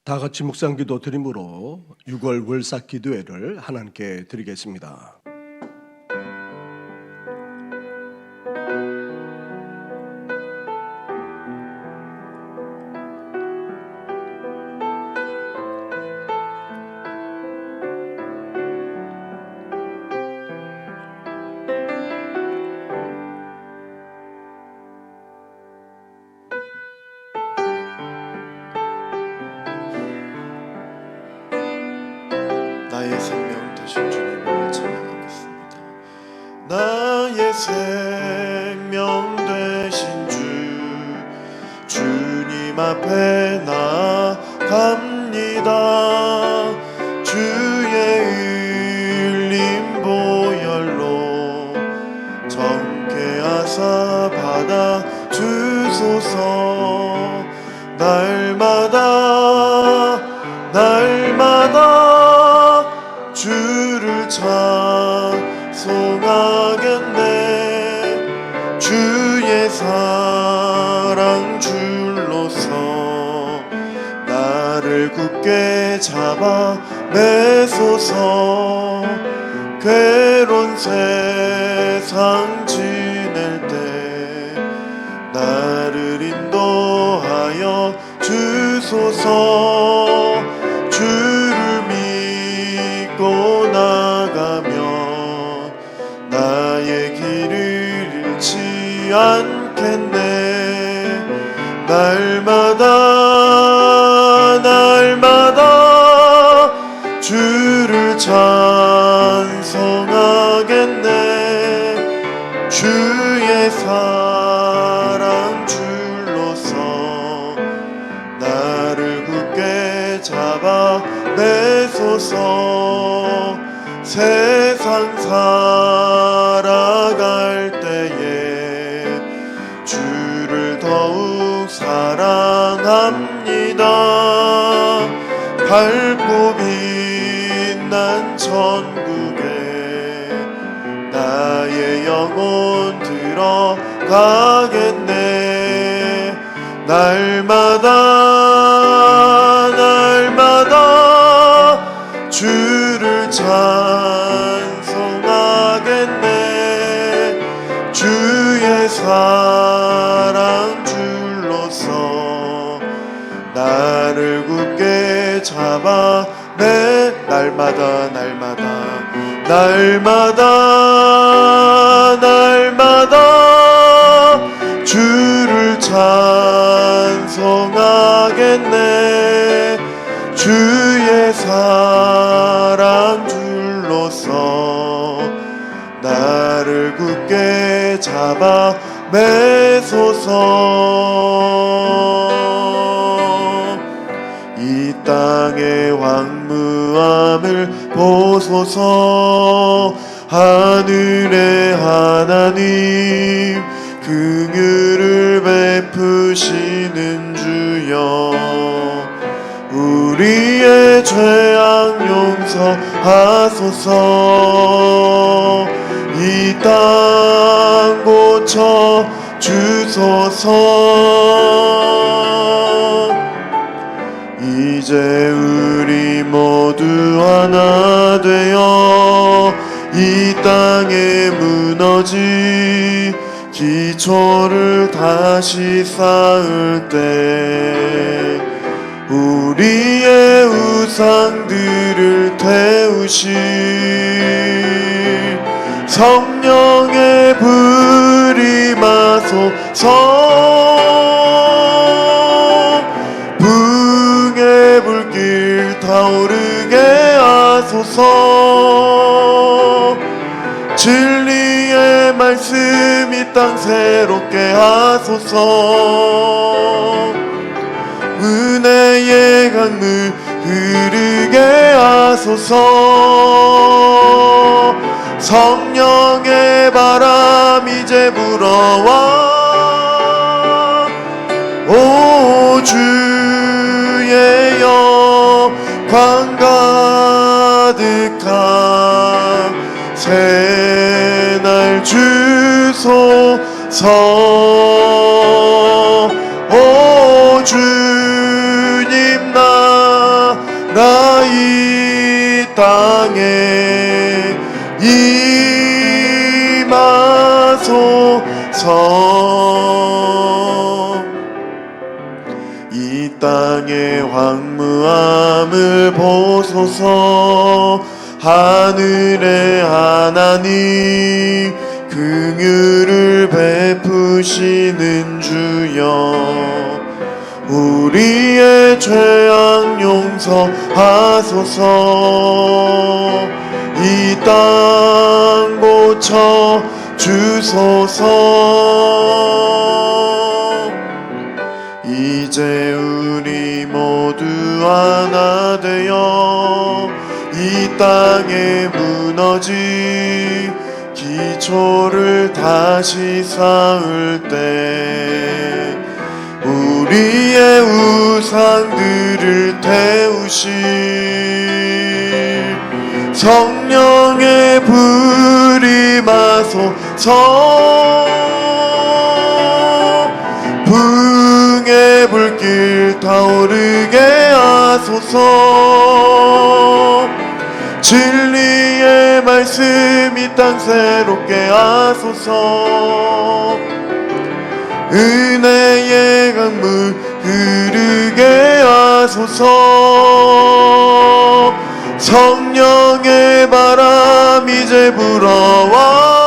다 같이 묵상기도 드림으로 6월 월삭 기도회를 하나님께 드리겠습니다. 나의 생명 되신 주님을 찬양하겠습니다. 나의 생명 되신 주님 앞에 나아갑니다. 주의 흘린 보혈로 정케하사 받아 주소서. 날마다 주를 찬송하겠네. 주의 사랑 줄로서 나를 굳게 잡아 매소서. 괴로운 세상 지낼 때 나를 인도하여 주소서. 주를 믿고 나가면 나의 길을 잃지 않겠네. 날마다 주를 찬송하겠네. 주의 사랑 줄로서 나를 굳게 잡아 매소서. 세상 살아갈 때에 주를 더욱 사랑합니다. 밝고 빛난 천국에 나의 영혼 들어가겠네. 날마다 주를 찬송하겠네. 주의 사랑 줄로서 나를 굳게 잡아 날마다 주를 찬송하겠네. 주의 사랑 줄로서 나를 굳게 잡아 매소서. 이 땅의 황무함을 보소서. 하늘의 하나님 긍휼을 베푸시는 주여, 우리의 죄악 용서하소서. 이 땅 고쳐 주소서. 이제 우리 모두 하나 되어 이 땅에 무너진 기초를 다시 쌓을 때 우리의 우상들을 태우실 성령의 불이 마소서. 붕의 불길 타오르게 하소서. 진리의 말씀 이 땅 새롭게 하소서. 은혜의 강물 흐르게 하소서. 성령의 바람 이제 불어와. 오 주의 영광 가득한 새날 주소서. 오 주님 나 이 땅에 임하소서. 이 땅의 황무함을 보소서. 하늘의 하나님 긍휼을 베푸시는 주여, 우리의 죄악 용서하소서. 이 땅 고쳐 주소서. 이제 우리 모두 하나 되어 이 땅에 무너진 기초를 다시 쌓을 때 우리의 우상들을 태우실 성령의 불이 마소서. 붕의 불길 타오르게 하소서. 진리의 말씀 이 땅 새롭게 하소서. 은혜의 강물 흐르게 하소서. 성령의 바람 이제 불어와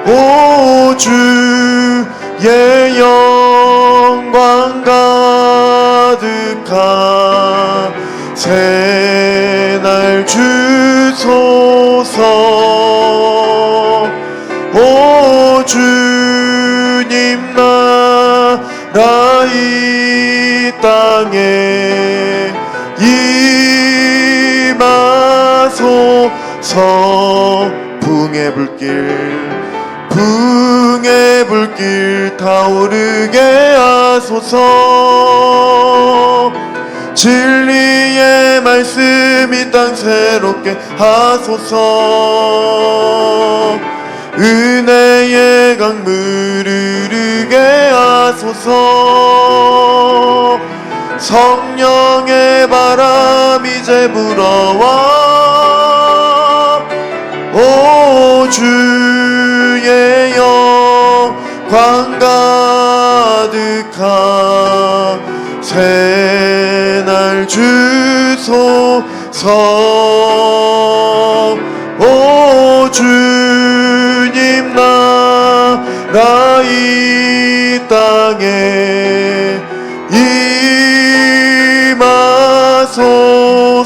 오 주의 영광 가득한 새날 주소서. 오 주님 나라 이 땅에 임하소서. 붕의 불길 타오르게 하소서. 진리의 말씀 이 땅 새롭게 하소서. 은혜의 강물 흐르게 하소서. 성령의 바람 이제 불어와 오 주의 영광 가득한 새날 주소서. 오 주님 나라 이 땅에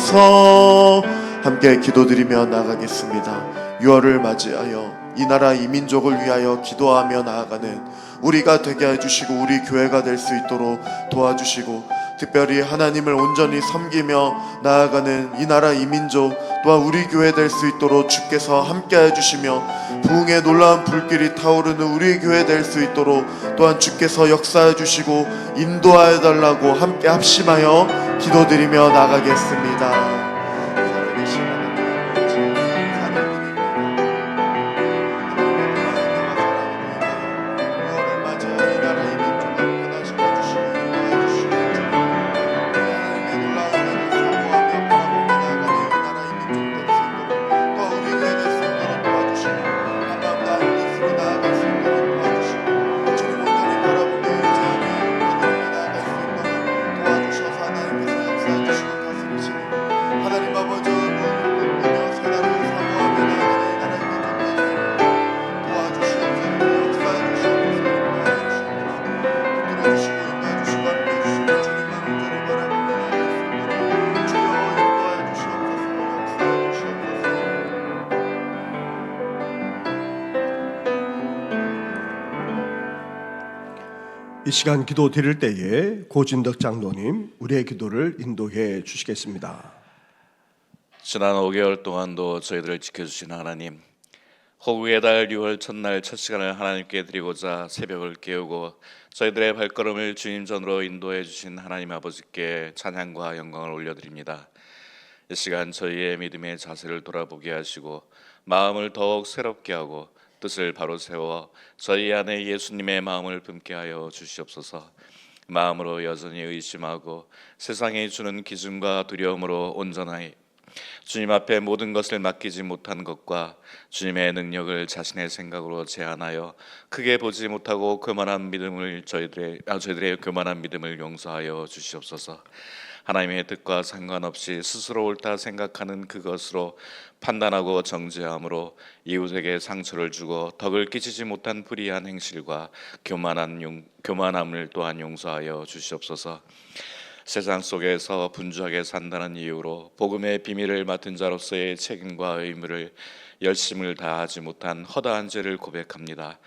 임하소서. 함께 기도드리며 나가겠습니다. 6월을 맞이하여 이 나라 이 민족을 위하여 기도하며 나아가는 우리가 되게 해주시고 우리 교회가 될 수 있도록 도와주시고, 특별히 하나님을 온전히 섬기며 나아가는 이 나라 이 민족 또한 우리 교회 될 수 있도록 주께서 함께 해주시며, 부흥의 놀라운 불길이 타오르는 우리 교회 될 수 있도록 또한 주께서 역사해 주시고 인도하여 달라고 함께 합심하여 기도드리며 나가겠습니다. 이 시간 기도 드릴 때에 고진덕 장로님 우리의 기도를 인도해 주시겠습니다. 지난 5개월 동안도 저희들을 지켜주신 하나님, 호국의 달 6월 첫날 첫 시간을 하나님께 드리고자 새벽을 깨우고 저희들의 발걸음을 주님 전으로 인도해 주신 하나님 아버지께 찬양과 영광을 올려드립니다. 이 시간 저희의 믿음의 자세를 돌아보게 하시고 마음을 더욱 새롭게 하고 뜻을 바로 세워 저희 안에 예수님의 마음을 품게 하여 주시옵소서. 마음으로 여전히 의심하고 세상이 주는 기준과 두려움으로 온전하이 주님 앞에 모든 것을 맡기지 못한 것과 주님의 능력을 자신의 생각으로 제한하여 크게 보지 못하고 교만한 믿음을 저희들의 교만한 믿음을 용서하여 주시옵소서. 하나님의 뜻과 상관없이 스스로 옳다 생각하는 그것으로 판단하고 정죄함으로 이웃에게 상처를 주고 덕을 끼치지 못한 불의한 행실과 교만함을 또한 용서하여 주시옵소서. 세상 속에서 분주하게 산다는 이유로 복음의 비밀을 맡은 자로서의 책임과 의무를 열심을 다하지 못한 허다한 죄를 고백합니다.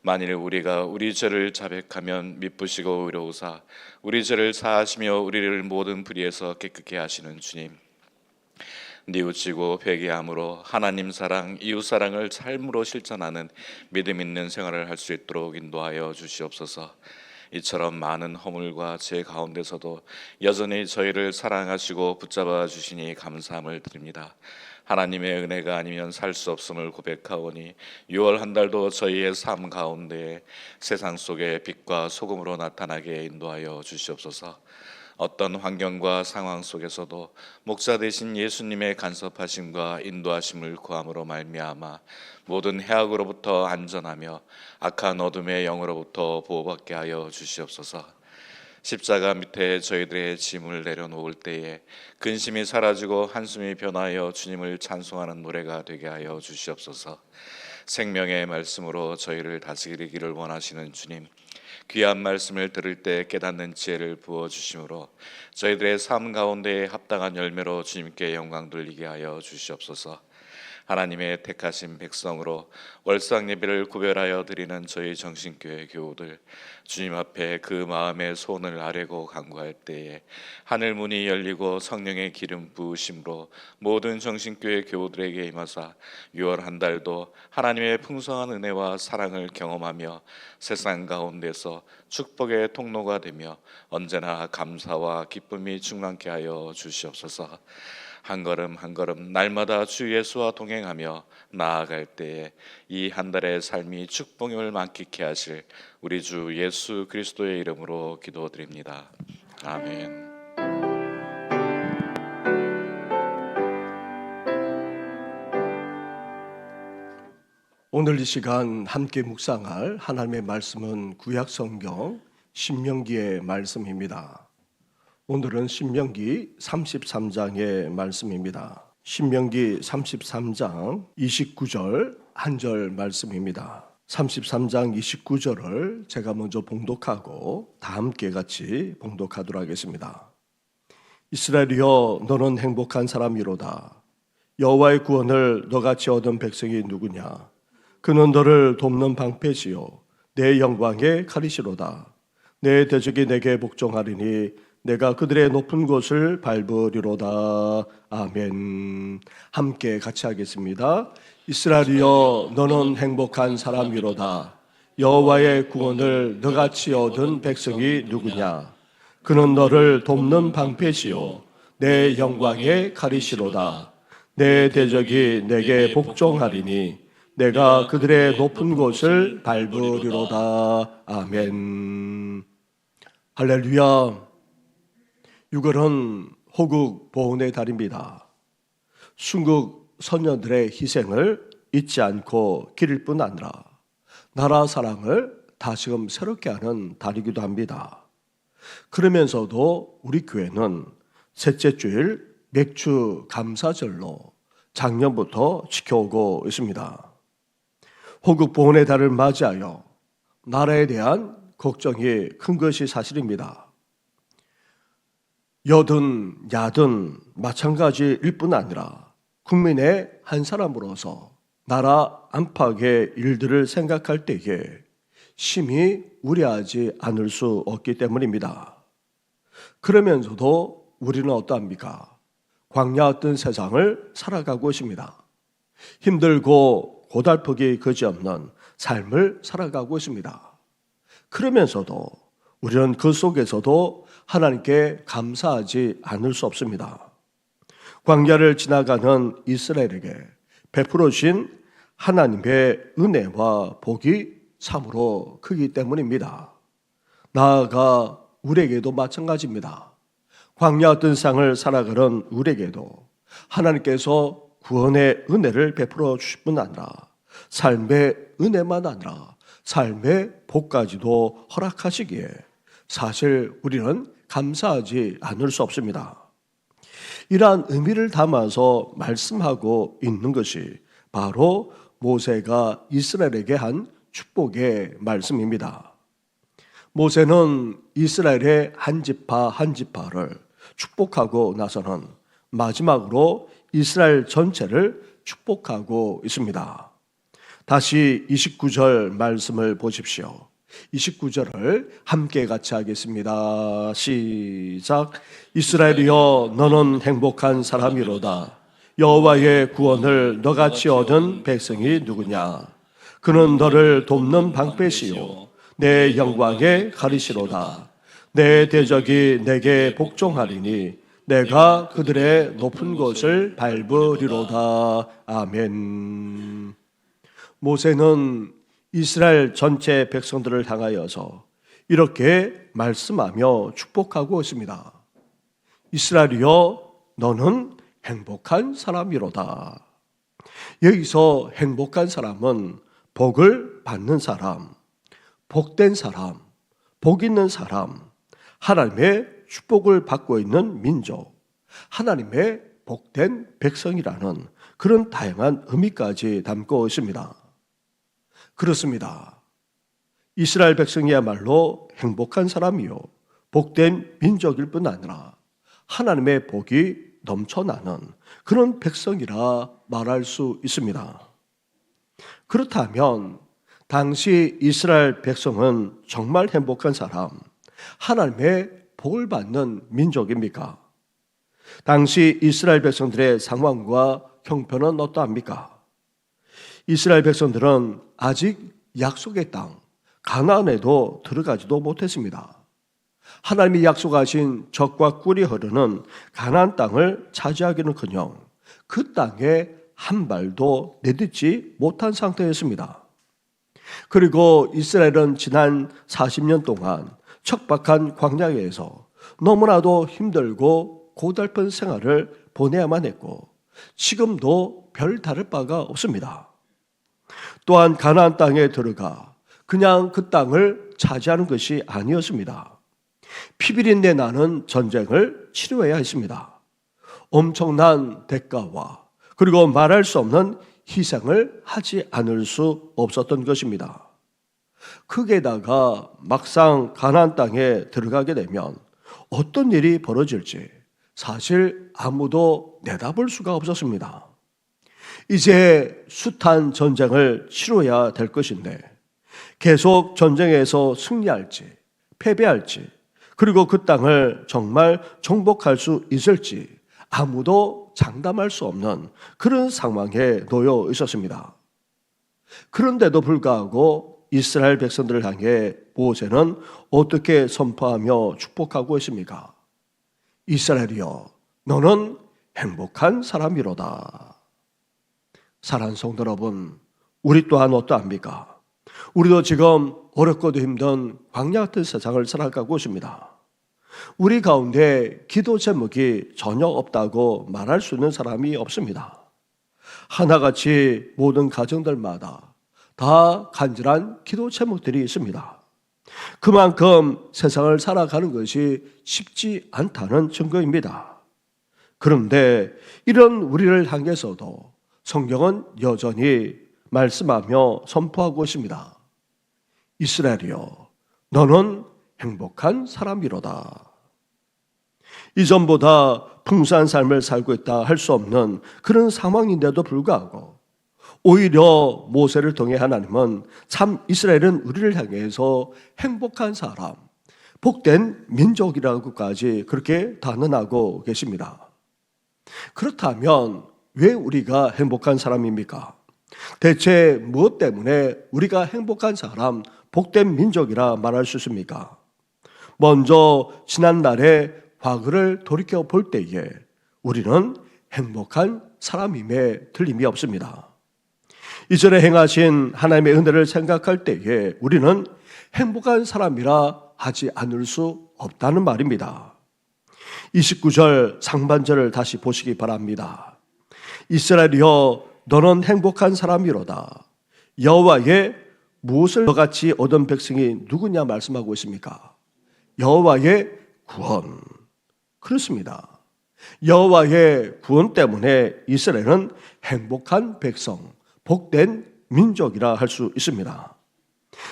만일 우리가 우리 죄를 자백하면 미쁘시고 의로우사 우리 죄를 사하시며 우리를 모든 불의에서 깨끗게 하시는 주님, 뉘우치고 회개함으로 하나님 사랑, 이웃 사랑을 삶으로 실천하는 믿음 있는 생활을 할 수 있도록 인도하여 주시옵소서. 이처럼 많은 허물과 죄 가운데서도 여전히 저희를 사랑하시고 붙잡아 주시니 감사함을 드립니다. 하나님의 은혜가 아니면 살 수 없음을 고백하오니 6월 한 달도 저희의 삶 가운데 세상 속에 빛과 소금으로 나타나게 인도하여 주시옵소서. 어떤 환경과 상황 속에서도 목자 되신 예수님의 간섭하심과 인도하심을 구함으로 말미암아 모든 해악으로부터 안전하며 악한 어둠의 영으로부터 보호받게 하여 주시옵소서. 십자가 밑에 저희들의 짐을 내려놓을 때에 근심이 사라지고 한숨이 변하여 주님을 찬송하는 노래가 되게 하여 주시옵소서. 생명의 말씀으로 저희를 다스리기를 원하시는 주님, 귀한 말씀을 들을 때 깨닫는 지혜를 부어주심으로 저희들의 삶 가운데 합당한 열매로 주님께 영광 돌리게 하여 주시옵소서. 하나님의 택하신 백성으로 월상 예배를 구별하여 드리는 저희 정신교회 교우들, 주님 앞에 그 마음의 소원을 아뢰고 간구할 때에 하늘 문이 열리고 성령의 기름 부으심으로 모든 정신교회 교우들에게 임하사 6월 한 달도 하나님의 풍성한 은혜와 사랑을 경험하며 세상 가운데서 축복의 통로가 되며 언제나 감사와 기쁨이 충만케 하여 주시옵소서. 한 걸음 한 걸음 날마다 주 예수와 동행하며 나아갈 때에 이 한 달의 삶이 축복을 만끽케 하실 우리 주 예수 그리스도의 이름으로 기도드립니다. 아멘. 오늘 이 시간 함께 묵상할 하나님의 말씀은 구약 성경 신명기의 말씀입니다. 오늘은 신명기 33장의 말씀입니다. 신명기 33장 29절 한 절 말씀입니다. 33장 29절을 제가 먼저 봉독하고 다 함께 같이 봉독하도록 하겠습니다. 이스라엘이여, 너는 행복한 사람이로다. 여호와의 구원을 너같이 얻은 백성이 누구냐? 그는 너를 돕는 방패시요 내 영광의 칼이시로다. 내 대적이 내게 복종하리니 내가 그들의 높은 곳을 밟으리로다. 아멘. 함께 같이 하겠습니다. 이스라엘이여, 너는 행복한 사람이로다. 여호와의 구원을 너같이 얻은 백성이 누구냐? 그는 너를 돕는 방패시요 내 영광의 칼이시로다. 내 대적이 내게 복종하리니 내가 그들의 높은 곳을 밟으리로다. 아멘. 할렐루야. 6월은 호국 보훈의 달입니다. 순국 선녀들의 희생을 잊지 않고 기릴 뿐 아니라 나라 사랑을 다시금 새롭게 하는 달이기도 합니다. 그러면서도 우리 교회는 셋째 주일 맥주 감사절로 작년부터 지켜오고 있습니다. 호국 보훈의 달을 맞이하여 나라에 대한 걱정이 큰 것이 사실입니다. 여든 야든 마찬가지일 뿐 아니라 국민의 한 사람으로서 나라 안팎의 일들을 생각할 때에 심히 우려하지 않을 수 없기 때문입니다. 그러면서도 우리는 어떠합니까? 광야 같은 세상을 살아가고 있습니다. 힘들고 고달프기 그지없는 삶을 살아가고 있습니다. 그러면서도 우리는 그 속에서도 하나님께 감사하지 않을 수 없습니다. 광야를 지나가는 이스라엘에게 베풀어 주신 하나님의 은혜와 복이 참으로 크기 때문입니다. 나아가 우리에게도 마찬가지입니다. 광야 같은 세상을 살아가는 우리에게도 하나님께서 구원의 은혜를 베풀어 주실 뿐 아니라 삶의 은혜만 아니라 삶의 복까지도 허락하시기에 사실 우리는 감사하지 않을 수 없습니다. 이러한 의미를 담아서 말씀하고 있는 것이 바로 모세가 이스라엘에게 한 축복의 말씀입니다. 모세는 이스라엘의 한 지파 한 지파를 축복하고 나서는 마지막으로 이스라엘 전체를 축복하고 있습니다. 다시 29절 말씀을 보십시오. 29절을 함께 같이 하겠습니다. 시작. 이스라엘이여 너는 행복한 사람이로다. 여호와의 구원을 너같이 얻은 백성이 누구냐. 그는 너를 돕는 방패시요 내 영광의 가리시로다. 내 대적이 내게 복종하리니 내가 그들의 높은 곳을 밟으리로다. 아멘. 모세는 이스라엘 전체 백성들을 향하여서 이렇게 말씀하며 축복하고 있습니다. 이스라엘이여 너는 행복한 사람이로다. 여기서 행복한 사람은 복을 받는 사람, 복된 사람, 복 있는 사람, 하나님의 축복을 받고 있는 민족, 하나님의 복된 백성이라는 그런 다양한 의미까지 담고 있습니다. 그렇습니다. 이스라엘 백성이야말로 행복한 사람이요 복된 민족일 뿐 아니라 하나님의 복이 넘쳐나는 그런 백성이라 말할 수 있습니다. 그렇다면 당시 이스라엘 백성은 정말 행복한 사람, 하나님의 복을 받는 민족입니까? 당시 이스라엘 백성들의 상황과 형편은 어떠합니까? 이스라엘 백성들은 아직 약속의 땅 가나안에도 들어가지도 못했습니다. 하나님이 약속하신 젖과 꿀이 흐르는 가나안 땅을 차지하기는커녕 그 땅에 한 발도 내딛지 못한 상태였습니다. 그리고 이스라엘은 지난 40년 동안 척박한 광야에서 너무나도 힘들고 고달픈 생활을 보내야만 했고 지금도 별 다를 바가 없습니다. 또한 가나안 땅에 들어가 그냥 그 땅을 차지하는 것이 아니었습니다. 피비린내 나는 전쟁을 치루해야 했습니다. 엄청난 대가와 그리고 말할 수 없는 희생을 하지 않을 수 없었던 것입니다. 거기에다가 막상 가나안 땅에 들어가게 되면 어떤 일이 벌어질지 사실 아무도 내다볼 수가 없었습니다. 이제 숱한 전쟁을 치러야 될 것인데 계속 전쟁에서 승리할지 패배할지 그리고 그 땅을 정말 정복할 수 있을지 아무도 장담할 수 없는 그런 상황에 놓여 있었습니다. 그런데도 불구하고 이스라엘 백성들을 향해 모세는 어떻게 선포하며 축복하고 있습니까? 이스라엘이여 너는 행복한 사람이로다. 사랑하는 성도 여러분, 우리 또한 어떠합니까? 우리도 지금 어렵고도 힘든 광야 같은 세상을 살아가고 있습니다. 우리 가운데 기도 제목이 전혀 없다고 말할 수 있는 사람이 없습니다. 하나같이 모든 가정들마다 다 간절한 기도 제목들이 있습니다. 그만큼 세상을 살아가는 것이 쉽지 않다는 증거입니다. 그런데 이런 우리를 향해서도 성경은 여전히 말씀하며 선포하고 있습니다. 이스라엘이여 너는 행복한 사람이로다. 이전보다 풍성한 삶을 살고 있다 할 수 없는 그런 상황인데도 불구하고 오히려 모세를 통해 하나님은 참 이스라엘은 우리를 향해서 행복한 사람, 복된 민족이라고까지 그렇게 단언하고 계십니다. 그렇다면 왜 우리가 행복한 사람입니까? 대체 무엇 때문에 우리가 행복한 사람, 복된 민족이라 말할 수 있습니까? 먼저 지난날의 과거를 돌이켜 볼 때에 우리는 행복한 사람임에 틀림이 없습니다. 이전에 행하신 하나님의 은혜를 생각할 때에 우리는 행복한 사람이라 하지 않을 수 없다는 말입니다. 29절 상반절을 다시 보시기 바랍니다. 이스라엘이여 너는 행복한 사람이로다. 여호와의 무엇을 너같이 얻은 백성이 누구냐 말씀하고 있습니까? 여호와의 구원. 그렇습니다. 여호와의 구원 때문에 이스라엘은 행복한 백성, 복된 민족이라 할 수 있습니다.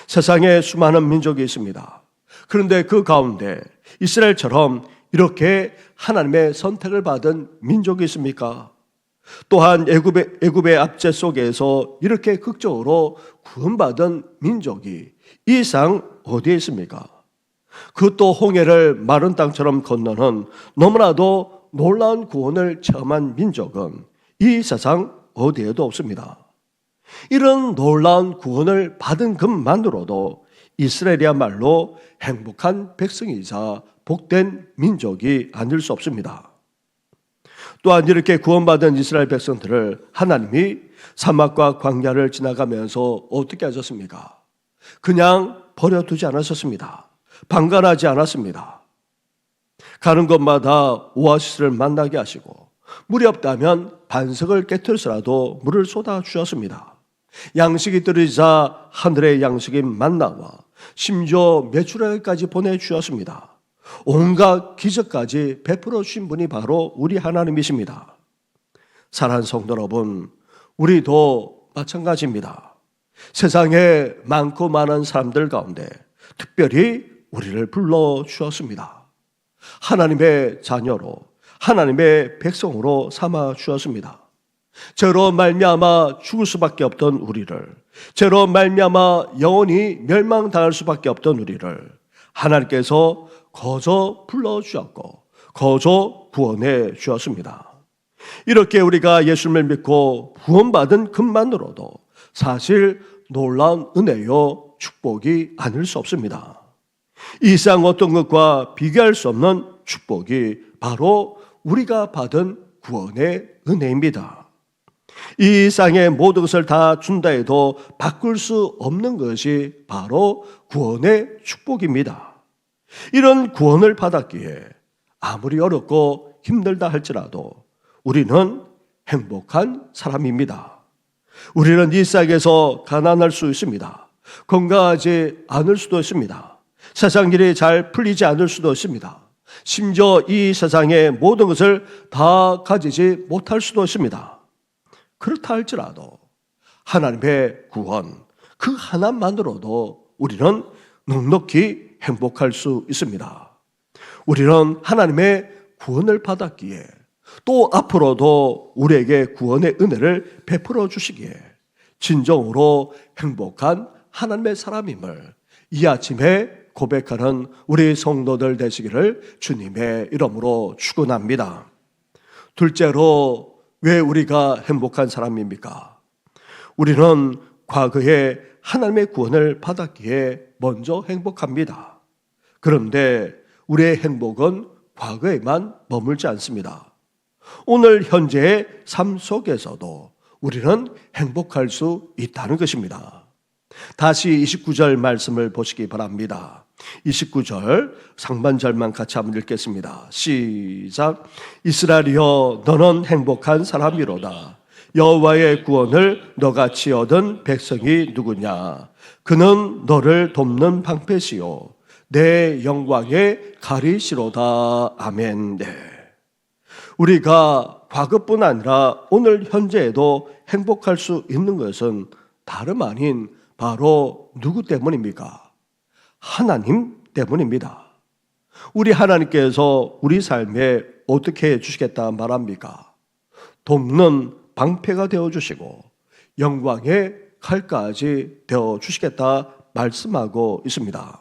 세상에 수많은 민족이 있습니다. 그런데 그 가운데 이스라엘처럼 이렇게 하나님의 선택을 받은 민족이 있습니까? 또한 애굽의 압제 속에서 이렇게 극적으로 구원받은 민족이 이 이상 어디에 있습니까? 그것도 홍해를 마른 땅처럼 건너는 너무나도 놀라운 구원을 체험한 민족은 이 세상 어디에도 없습니다. 이런 놀라운 구원을 받은 것만으로도 이스라엘이야말로 행복한 백성이자 복된 민족이 아닐 수 없습니다. 또한 이렇게 구원받은 이스라엘 백성들을 하나님이 사막과 광야를 지나가면서 어떻게 하셨습니까? 그냥 버려두지 않으셨습니다. 방관하지 않았습니다. 가는 곳마다 오아시스를 만나게 하시고 물이 없다면 반석을 깨뜨려서라도 물을 쏟아 주셨습니다. 양식이 떨어지자 하늘의 양식인 만나와 심지어 메추라기까지 보내주셨습니다. 온갖 기적까지 베풀어 주신 분이 바로 우리 하나님이십니다. 사랑하는 성도 여러분, 우리도 마찬가지입니다. 세상에 많고 많은 사람들 가운데 특별히 우리를 불러주었습니다. 하나님의 자녀로, 하나님의 백성으로 삼아 주었습니다. 죄로 말미암아 죽을 수밖에 없던 우리를, 죄로 말미암아 영원히 멸망당할 수밖에 없던 우리를 하나님께서 거저 불러주었고 거저 구원해 주었습니다. 이렇게 우리가 예수님을 믿고 구원받은 것만으로도 사실 놀라운 은혜요 축복이 아닐 수 없습니다. 이 세상 어떤 것과 비교할 수 없는 축복이 바로 우리가 받은 구원의 은혜입니다. 이 세상의 모든 것을 다 준다 해도 바꿀 수 없는 것이 바로 구원의 축복입니다. 이런 구원을 받았기에 아무리 어렵고 힘들다 할지라도 우리는 행복한 사람입니다. 우리는 이 세상에서 가난할 수 있습니다. 건강하지 않을 수도 있습니다. 세상 일이 잘 풀리지 않을 수도 있습니다. 심지어 이 세상의 모든 것을 다 가지지 못할 수도 있습니다. 그렇다 할지라도 하나님의 구원, 그 하나만으로도 우리는 넉넉히 행복할 수 있습니다. 우리는 하나님의 구원을 받았기에 또 앞으로도 우리에게 구원의 은혜를 베풀어 주시기에 진정으로 행복한 하나님의 사람임을 이 아침에 고백하는 우리 성도들 되시기를 주님의 이름으로 축원합니다. 둘째로 왜 우리가 행복한 사람입니까? 우리는 과거에 하나님의 구원을 받았기에 먼저 행복합니다. 그런데 우리의 행복은 과거에만 머물지 않습니다. 오늘 현재의 삶 속에서도 우리는 행복할 수 있다는 것입니다. 다시 29절 말씀을 보시기 바랍니다. 29절 상반절만 같이 한번 읽겠습니다. 시작. 이스라엘이여 너는 행복한 사람이로다. 여호와의 구원을 너같이 얻은 백성이 누구냐? 그는 너를 돕는 방패시요 내 영광의 가리시로다. 아멘. 네. 우리가 과거뿐 아니라 오늘 현재에도 행복할 수 있는 것은 다름 아닌 바로 누구 때문입니까? 하나님 때문입니다. 우리 하나님께서 우리 삶에 어떻게 해주시겠다 말합니까? 돕는 방패가 되어주시고 영광의 칼까지 되어주시겠다 말씀하고 있습니다.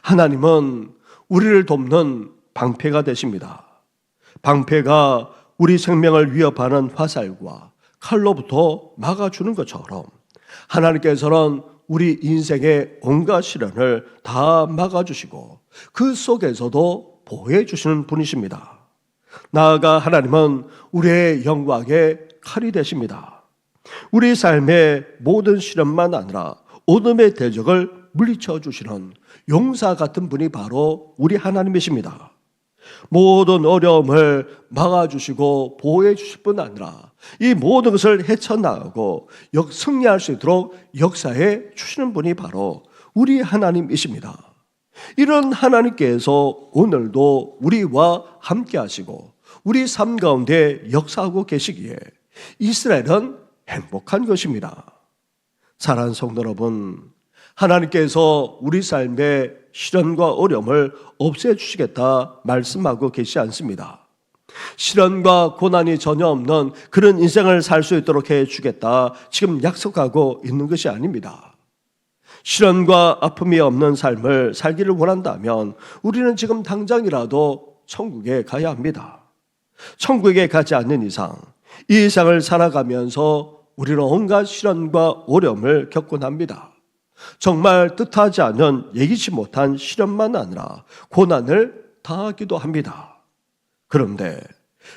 하나님은 우리를 돕는 방패가 되십니다. 방패가 우리 생명을 위협하는 화살과 칼로부터 막아주는 것처럼 하나님께서는 우리 인생의 온갖 시련을 다 막아주시고 그 속에서도 보호해 주시는 분이십니다. 나아가 하나님은 우리의 영광의 칼이 되십니다. 우리 삶의 모든 시련만 아니라 어둠의 대적을 물리쳐 주시는 용사 같은 분이 바로 우리 하나님이십니다. 모든 어려움을 막아주시고 보호해 주실 뿐 아니라 이 모든 것을 헤쳐나가고 승리할 수 있도록 역사해 주시는 분이 바로 우리 하나님이십니다. 이런 하나님께서 오늘도 우리와 함께 하시고 우리 삶 가운데 역사하고 계시기에 이스라엘은 행복한 것입니다. 사랑하는 성도 여러분, 하나님께서 우리 삶의 시련과 어려움을 없애주시겠다 말씀하고 계시지 않습니다. 시련과 고난이 전혀 없는 그런 인생을 살 수 있도록 해주겠다 지금 약속하고 있는 것이 아닙니다. 시련과 아픔이 없는 삶을 살기를 원한다면 우리는 지금 당장이라도 천국에 가야 합니다. 천국에 가지 않는 이상 이 세상을 살아가면서 우리는 온갖 시련과 어려움을 겪곤 합니다. 정말 뜻하지 않은 예기치 못한 시련만 아니라 고난을 당하기도 합니다. 그런데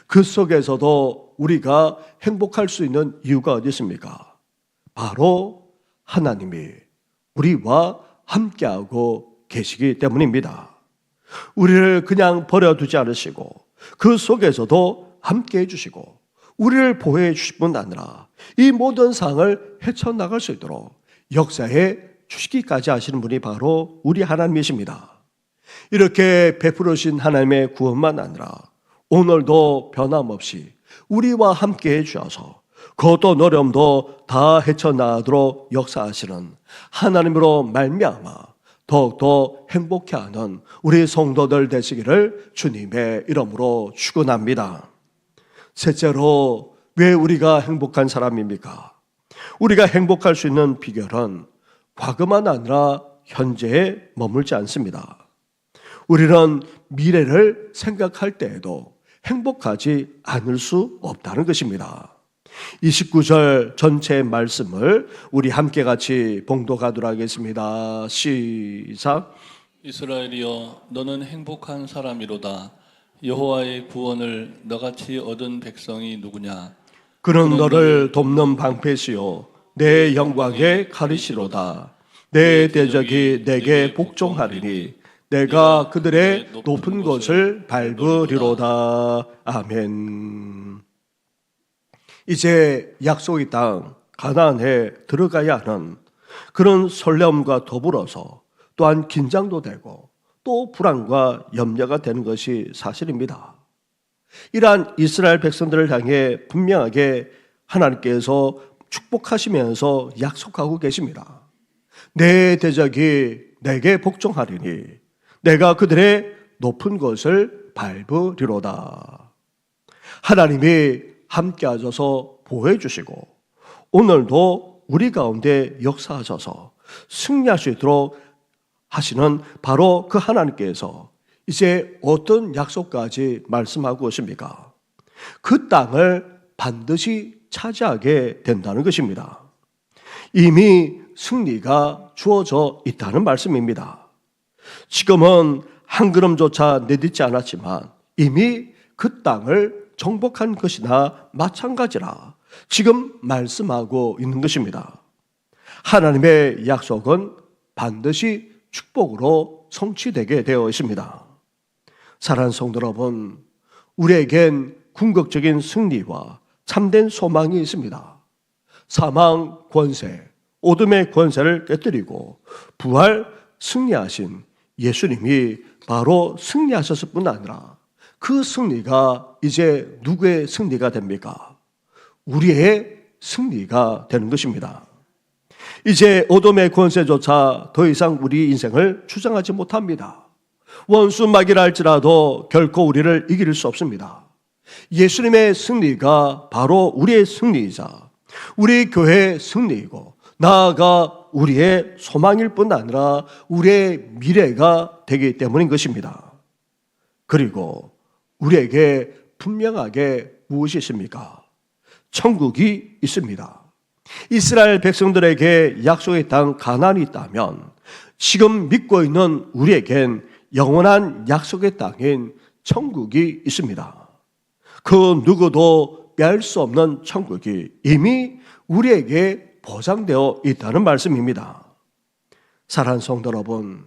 그 속에서도 우리가 행복할 수 있는 이유가 어디 있습니까? 바로 하나님이 우리와 함께하고 계시기 때문입니다. 우리를 그냥 버려두지 않으시고 그 속에서도 함께해 주시고 우리를 보호해 주실 뿐 아니라 이 모든 상을 헤쳐나갈 수 있도록 역사해 주시기까지 하시는 분이 바로 우리 하나님이십니다. 이렇게 베풀으신 하나님의 구원만 아니라 오늘도 변함없이 우리와 함께 해주셔서 그 어떤 어려움도 다 헤쳐나가도록 역사하시는 하나님으로 말미암아 더욱더 행복해하는 우리 성도들 되시기를 주님의 이름으로 축원합니다. 셋째로, 왜 우리가 행복한 사람입니까? 우리가 행복할 수 있는 비결은 과거만 아니라 현재에 머물지 않습니다. 우리는 미래를 생각할 때에도 행복하지 않을 수 없다는 것입니다. 29절 전체 말씀을 우리 함께 같이 봉독하도록 하겠습니다. 시작. 이스라엘이여, 너는 행복한 사람이로다. 여호와의 구원을 너같이 얻은 백성이 누구냐? 그는 너를 돕는 방패시요 내 영광의 가리시로다. 내 대적이 내게 복종하리니 내가 그들의 높은 곳을 밟으리로다. 아멘. 이제 약속의 땅 가나안에 들어가야 하는 그런 설렘과 더불어서 또한 긴장도 되고 또 불안과 염려가 되는 것이 사실입니다. 이러한 이스라엘 백성들을 향해 분명하게 하나님께서 축복하시면서 약속하고 계십니다. 내 대적이 내게 복종하리니 내가 그들의 높은 것을 밟으리로다. 하나님이 함께 하셔서 보호해 주시고 오늘도 우리 가운데 역사하셔서 승리할 수 있도록 하시는 바로 그 하나님께서 이제 어떤 약속까지 말씀하고 오십니까? 그 땅을 반드시 차지하게 된다는 것입니다. 이미 승리가 주어져 있다는 말씀입니다. 지금은 한 걸음조차 내딛지 않았지만 이미 그 땅을 정복한 것이나 마찬가지라 지금 말씀하고 있는 것입니다. 하나님의 약속은 반드시 축복으로 성취되게 되어 있습니다. 사랑하는 성도 여러분, 우리에겐 궁극적인 승리와 참된 소망이 있습니다. 사망 권세, 어둠의 권세를 깨뜨리고 부활 승리하신 예수님이 바로 승리하셨을 뿐 아니라 그 승리가 이제 누구의 승리가 됩니까? 우리의 승리가 되는 것입니다. 이제 어둠의 권세조차 더 이상 우리 인생을 주장하지 못합니다. 원수 마귀라 할지라도 결코 우리를 이길 수 없습니다. 예수님의 승리가 바로 우리의 승리이자 우리 교회의 승리이고 나아가 우리의 소망일 뿐 아니라 우리의 미래가 되기 때문인 것입니다. 그리고 우리에게 분명하게 무엇이 있습니까? 천국이 있습니다. 이스라엘 백성들에게 약속의 땅 가나안이 있다면 지금 믿고 있는 우리에겐 영원한 약속의 땅인 천국이 있습니다. 그 누구도 빼앗을 수 없는 천국이 이미 우리에게 보장되어 있다는 말씀입니다. 사랑하는 성도 여러분,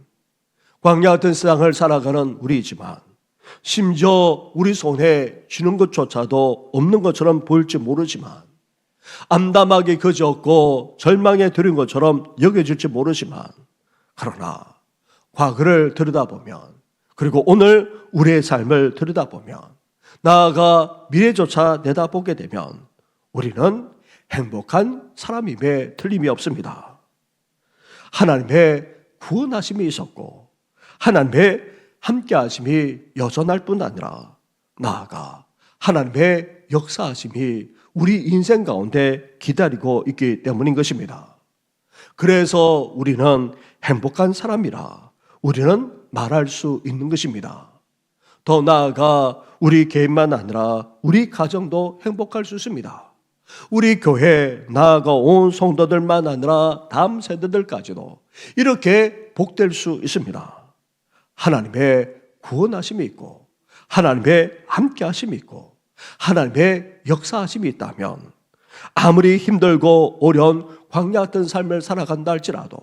광야 같은 세상을 살아가는 우리이지만 심지어 우리 손에 쥐는 것조차도 없는 것처럼 보일지 모르지만 암담하게 그지없고 절망에 들인 것처럼 여겨질지 모르지만 그러나 과거를 들여다보면 그리고 오늘 우리의 삶을 들여다보면 나아가 미래조차 내다보게 되면 우리는 행복한 사람임에 틀림이 없습니다. 하나님의 구원하심이 있었고 하나님의 함께하심이 여전할 뿐 아니라 나아가 하나님의 역사하심이 우리 인생 가운데 기다리고 있기 때문인 것입니다. 그래서 우리는 행복한 사람이라 우리는 말할 수 있는 것입니다. 더 나아가 우리 개인만 아니라 우리 가정도 행복할 수 있습니다. 우리 교회 나아가 온 성도들만 아니라 다음 세대들까지도 이렇게 복될 수 있습니다. 하나님의 구원하심이 있고 하나님의 함께하심이 있고 하나님의 역사하심이 있다면 아무리 힘들고 어려운 광야 같은 삶을 살아간다 할지라도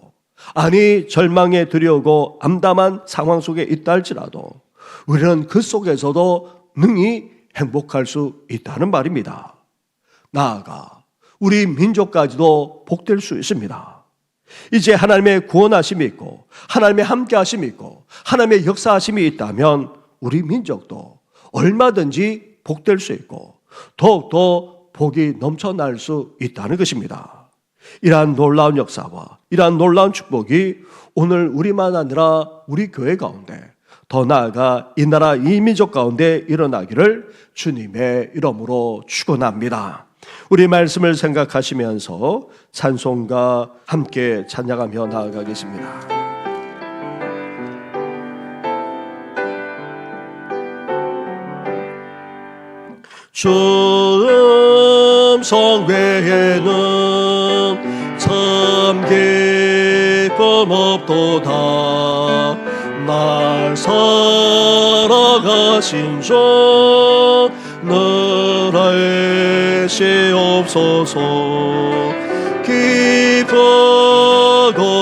아니 절망에 들여오고 암담한 상황 속에 있다 할지라도 우리는 그 속에서도 능히 행복할 수 있다는 말입니다. 나아가 우리 민족까지도 복될 수 있습니다. 이제 하나님의 구원하심이 있고 하나님의 함께하심이 있고 하나님의 역사하심이 있다면 우리 민족도 얼마든지 복될 수 있고 더욱더 복이 넘쳐날 수 있다는 것입니다. 이러한 놀라운 역사와 이러한 놀라운 축복이 오늘 우리만 아니라 우리 교회 가운데 더 나아가 이 나라 이 민족 가운데 일어나기를 주님의 이름으로 축원합니다. 우리 말씀을 생각하시면서 찬송과 함께 찬양하며 나아가겠습니다. 주 성회에는 참 기쁨 없도다. 날 살아가신 주 늘 하시옵소서. 기쁘고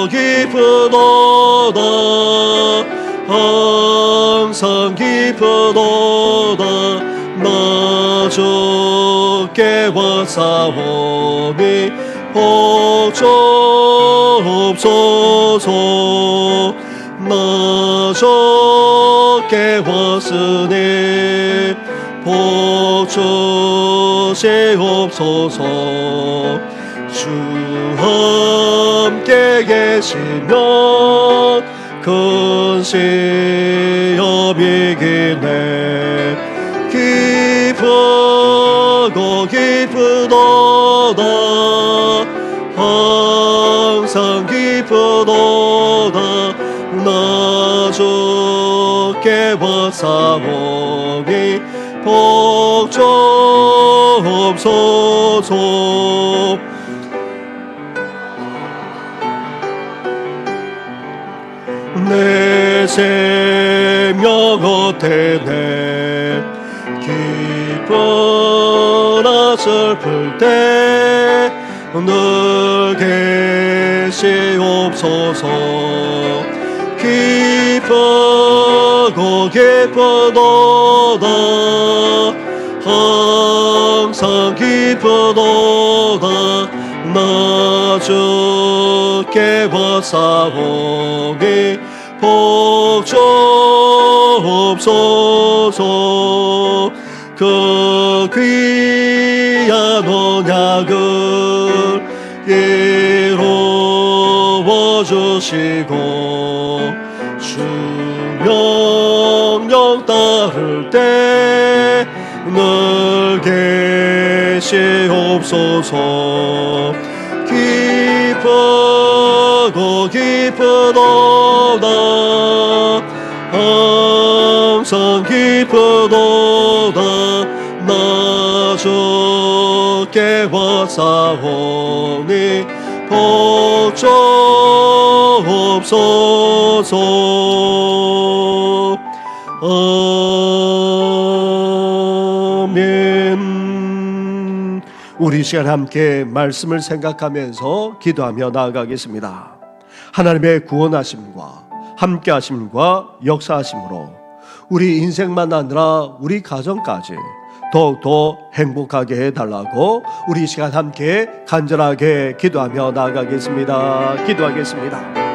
기쁘도다. 항상 기쁘도다. 나 주께 왔사오니 복주옵소서. 나 주께 왔으니 복주시옵소서. 주 함께 계시면 큰 시험이기네. 기쁘고 기쁘도다. 항상 기쁘도다. 나 주께 왔사오니 복주옵소서. 내 생명 어때네. 기쁘나 슬플 때 늘 계시옵소서. 기쁘고 기쁘도다. 항상 기쁘도다. 나 주께 왔사오니 복주옵소서. 그 귀한 언약을 이루어 주시고 주 명령 따를 때 늘 계시옵소서. 기쁘고 기쁘도다. 항상 기쁘도다. 나 주께 왔사오니 복주옵소서. 아멘. 우리 시간 함께 말씀을 생각하면서 기도하며 나아가겠습니다. 하나님의 구원하심과 함께하심과 역사하심으로 우리 인생만 아니라 우리 가정까지 더욱더 행복하게 해달라고 우리 이 시간 함께 간절하게 기도하며 나아가겠습니다. 기도하겠습니다.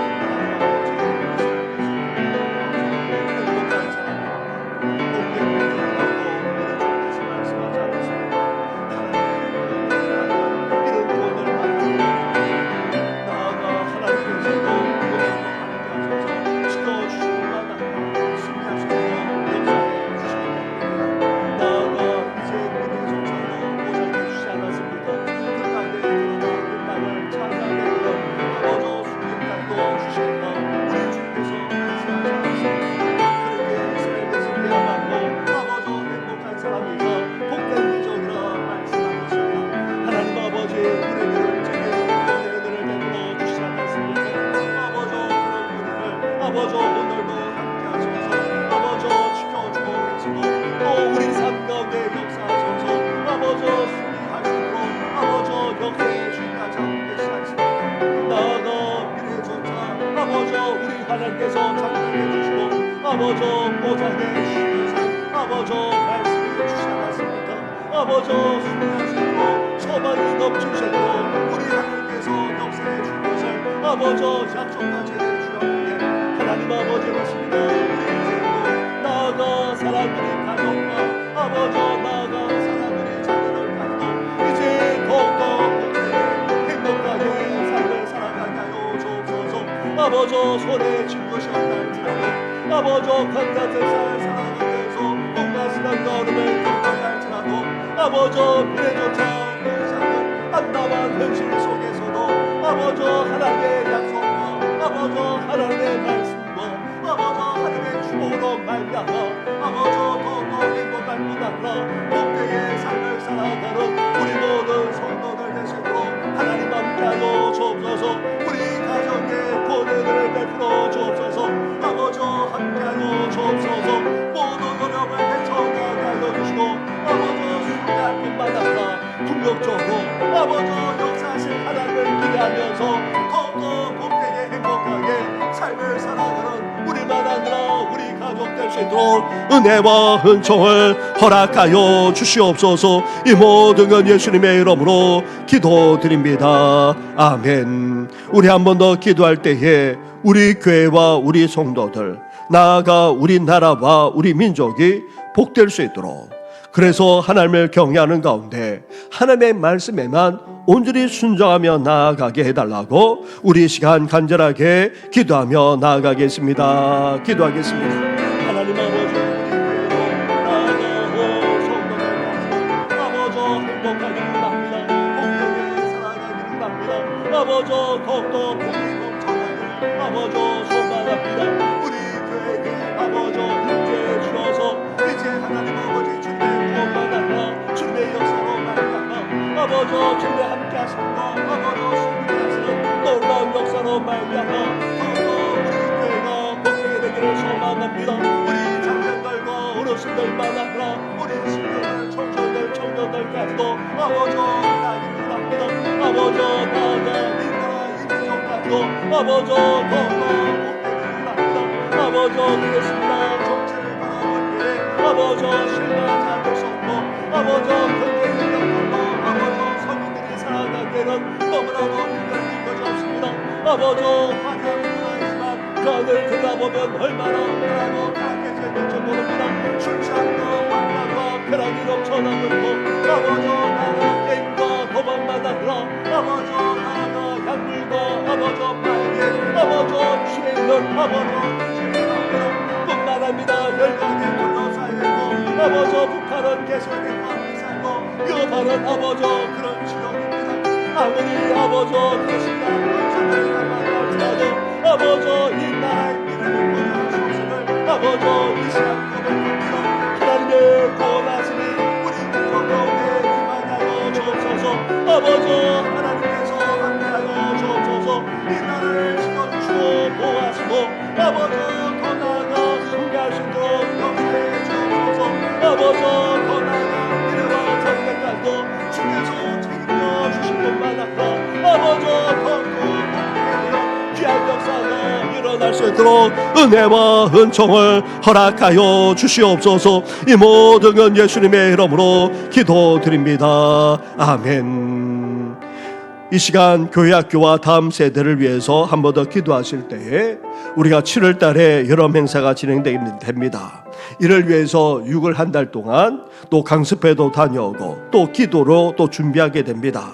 아버지 오늘도 함께하셔서 아버지 지켜주고 계시고 또 우리 삶 가운데 역사하셔서 아버지 승리하시고 아버지 역사에 주님과 함께 계시습니다. 나아가 미래조차 아버지 우리 하나님께서 장담해 주시고 아버지 보장해 주시면서 아버지 말씀해 주시지 않았습니까? 아버지 승리하시고 소망이 넘치시고 우리 하나님께서 역사해 주신 것을 아버지 약속하시 주셨기에 하나님 아버지 것입니다. 우리 인생도 나아가 사랑하는 가족과 아버지 나아가 사랑하는 자녀들 가지고 이제 더욱더 행복하게 삶을 살아가게 하여 주옵소서. 아버지 손에 쥔 것이 없날지라도 아버지 간단한 살 살아가면서 온갖 시간과 어둠을 겪어갈지라도 아버지 미래조차 보이지 않는 안담한 현실 속에서도 아버지 하나님의 약속과 아버지 하나님의 말씀과 아버지 하나님의 축복으로 말미암아 아버지 더욱더 행복할 뿐 아니라 복되게 삶을 살아가는 우리 모든 성도들 되시도록 하나님 함께하여 주옵소서. 우리 가정에 권능을 베풀어 주옵소서. 아버지 함께하여 주옵소서. 모든 어려움을 헤쳐나가게 하여 주시고 아버지 승리할 뿐만 아니라 궁극적으로 아버지 역사하신 하나님을 기대하면서 더욱더 복되게 행복하게 삶을 살아가는 우리만 아니라 우리 가족 될 수 있도록 은혜와 은총을 허락하여 주시옵소서. 이 모든 건 예수님의 이름으로 기도드립니다. 아멘. 우리 한 번 더 기도할 때에 우리 교회와 우리 성도들 나아가 우리 나라와 우리 민족이 복될 수 있도록 그래서 하나님을 경외하는 가운데 하나님의 말씀에만 온전히 순종하며 나아가게 해달라고 우리 시간 간절하게 기도하며 나아가겠습니다. 기도하겠습니다. 하나님 아버지 우리 나아가고 성도들 아버지 행복하기를 합니다. 복되게 살아가기를 합니다. 아버지 더욱더 복이 넘쳐나기를 아버지 소망합니다. 우리 교회에 아버지 임재해 주셔서 이제 하나님 아버지 주님의 구원만 아니라 주님의 역사로 말미암아 아버지 주님의 함께 하심과 아버지 승리하시는 놀라운 역사로 말미암아 더욱더 우리 교회가 복되게 되기를 소망합니다. 우리 장년들과 어르신들만 아니라 우리 신령들 청소년들 청년들까지도 아버지 나기를 합니다. 아버지 나아가 이 나라 이 민족까지도 아버지 더욱더 복되기를 합니다. 아버지 그렇습니다. 정체를 바라볼 때 아버지 실망하지 않을 수 없고 아버지 경계를 겪고 아버지 서민들이 살아가기에는 너무나도 힘든 것이 없습니다. 아버지 화려한 문화이지만 그 안을 들여다보면 얼마나 흔하고 가난해져 있는지 모릅니다. 술 취함과 환난과 쾌락이 넘쳐나고 있고 아버지 나라 게임과 도박만 아니라 아버지 나라 약물과 아버지 빨개 아버지 취해 있는 아버지 뿐만 아니라 열강에 둘러싸여있고 아버지 북한은 계속해서 미사일로 위협하는 아버지 그런 지역입니다. 아무리 아버지 그것이나 의사를 만날지라도 아버지 이 나라의 미래를 보여주시는 아버지 이 시간 고백합니다. 하나님의 구원하시니 우리 민족 가운데 임하여 주옵소서. 아버지 하나님께서 함께하여 주옵소서. 이 나라를 지켜주시고 보호하시고 아버지 더 나아가 승리할 수 있도록 역사해 주옵소서. 아버지 더 나아가 미래와 장래까지도 주께서 책임져 주실 것만 아니라 아버지 더 복되게 되어 귀한 역사 있도록 은혜와 은총을 허락하여 주시옵소서. 이 모든 건 예수님의 이름으로 기도드립니다. 아멘. 이 시간 교회 학교와 다음 세대를 위해서 한 번 더 기도하실 때에 우리가 7월 달에 여러 행사가 진행됩니다. 이를 위해서 6월 한 달 동안 또 강습회도 다녀오고 또 기도로 또 준비하게 됩니다.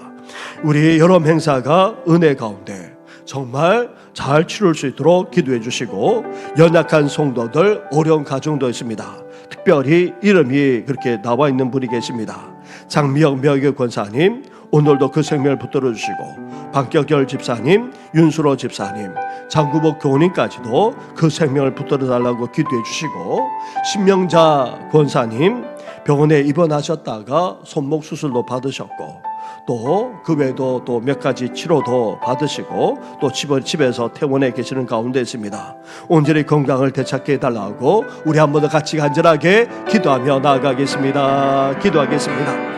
우리 여러 행사가 은혜 가운데 정말 잘 치룰 수 있도록 기도해 주시고, 연약한 성도들, 어려운 가정도 있습니다. 특별히 이름이 그렇게 나와 있는 분이 계십니다. 장미영 명예 권사님, 오늘도 그 생명을 붙들어 주시고, 박격열 집사님, 윤수로 집사님, 장구복 교우님까지도 그 생명을 붙들어 달라고 기도해 주시고, 신명자 권사님 병원에 입원하셨다가 손목 수술도 받으셨고, 또 그 외에도 또 몇 가지 치료도 받으시고 또 집에서 퇴원해 계시는 가운데 있습니다. 온전히 건강을 되찾게 해달라고 우리 한 번 더 같이 간절하게 기도하며 나아가겠습니다. 기도하겠습니다.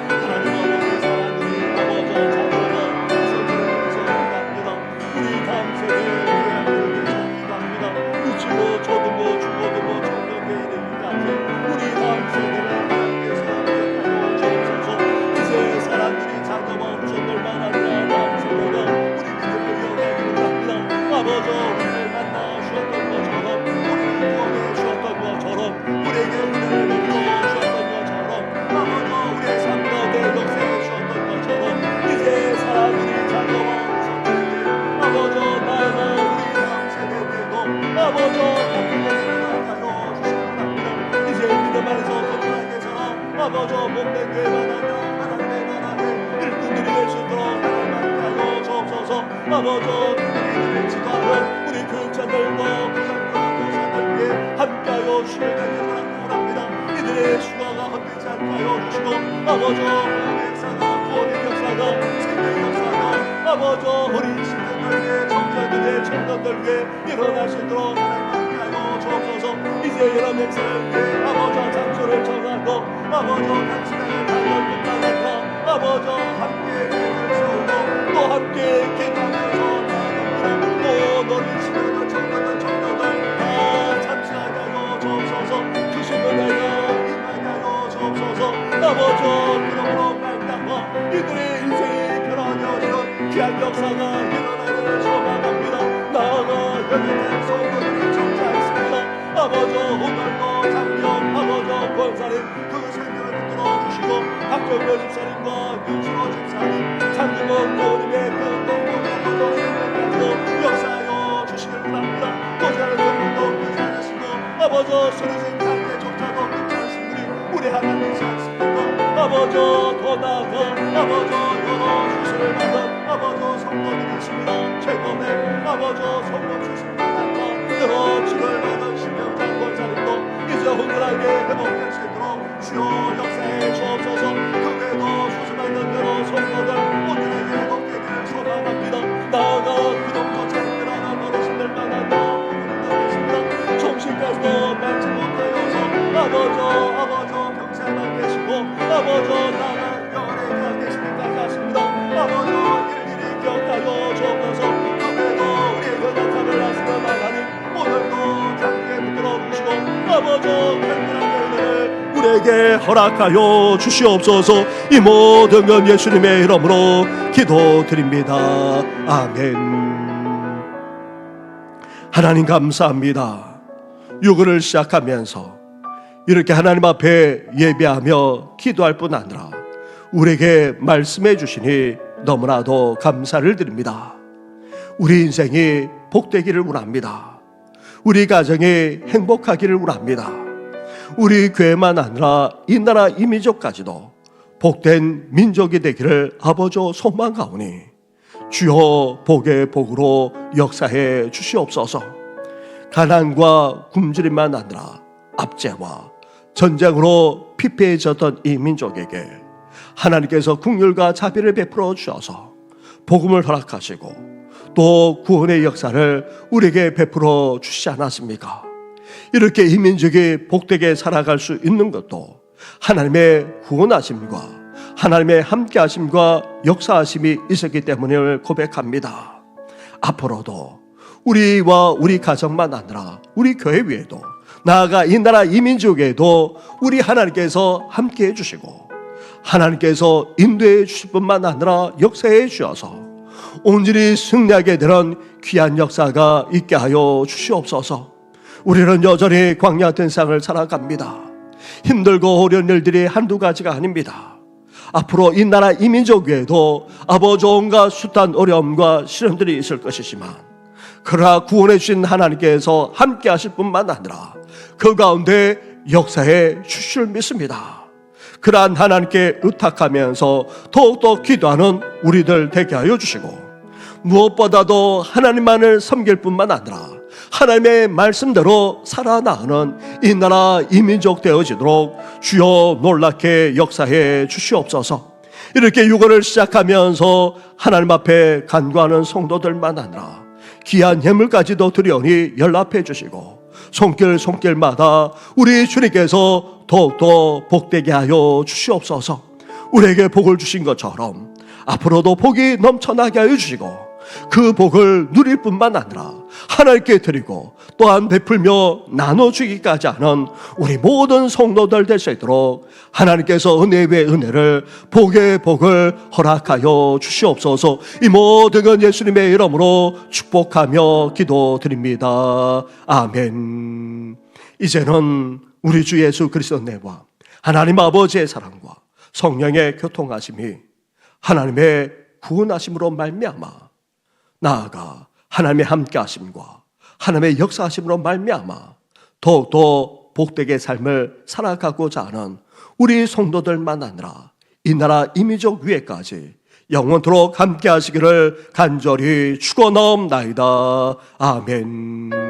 우리에게 허락하여 주시옵소서. 이 모든 건 예수님의 이름으로 기도드립니다. 아멘. 하나님 감사합니다. 유월을 시작하면서 이렇게 하나님 앞에 예배하며 기도할 뿐 아니라 우리에게 말씀해 주시니 너무나도 감사를 드립니다. 우리 인생이 복되기를 원합니다. 우리 가정이 행복하기를 원합니다. 우리 교회만 아니라 이 나라 이 민족까지도 복된 민족이 되기를 아버지 소망하오니 주여 복의 복으로 역사해 주시옵소서. 가난과 굶주림만 아니라 압제와 전쟁으로 피폐해졌던 이 민족에게 하나님께서 긍휼과 자비를 베풀어 주셔서 복음을 허락하시고 또 구원의 역사를 우리에게 베풀어 주시지 않았습니까? 이렇게 이 민족이 복되게 살아갈 수 있는 것도 하나님의 구원하심과 하나님의 함께하심과 역사하심이 있었기 때문을 고백합니다. 앞으로도 우리와 우리 가정만 아니라 우리 교회 위에도, 나아가 이 나라 이 민족에도 우리 하나님께서 함께해 주시고 하나님께서 인도해 주실 뿐만 아니라 역사해 주셔서 온전히 승리하게 되는 귀한 역사가 있게 하여 주시옵소서. 우리는 여전히 광야 같은 세상을 살아갑니다. 힘들고 어려운 일들이 한두 가지가 아닙니다. 앞으로 이 나라 이 민족 외에도 아버지 온갖 숱한 어려움과 시련들이 있을 것이지만, 그러나 구원해 주신 하나님께서 함께 하실 뿐만 아니라 그 가운데 역사해 주실 줄 믿습니다. 그러한 하나님께 의탁하면서 더욱더 기도하는 우리들 되게 하여 주시고, 무엇보다도 하나님만을 섬길 뿐만 아니라 하나님의 말씀대로 살아나가는 이 나라 이 민족 되어지도록 주여 놀랍게 역사해 주시옵소서. 이렇게 유월을 시작하면서 하나님 앞에 간구하는 성도들만 아니라 귀한 예물까지도 드리오니 연락해 주시고, 손길마다 우리 주님께서 더욱더 복되게 하여 주시옵소서. 우리에게 복을 주신 것처럼 앞으로도 복이 넘쳐나게 하여 주시고, 그 복을 누릴 뿐만 아니라 하나님께 드리고 또한 베풀며 나눠주기까지 하는 우리 모든 성도들 될 수 있도록 하나님께서 은혜 위에 은혜를, 복의 복을 허락하여 주시옵소서. 이 모든 건 예수님의 이름으로 축복하며 기도드립니다. 아멘. 이제는 우리 주 예수 그리스도 내와 하나님 아버지의 사랑과 성령의 교통하심이 하나님의 구원하심으로 말미암아 나아가 하나님의 함께하심과 하나님의 역사하심으로 말미암아 더욱더 복되게 삶을 살아가고자 하는 우리 성도들만 아니라 이 나라 이 민족 위에까지 영원토록 함께하시기를 간절히 축원하옵나이다. 아멘.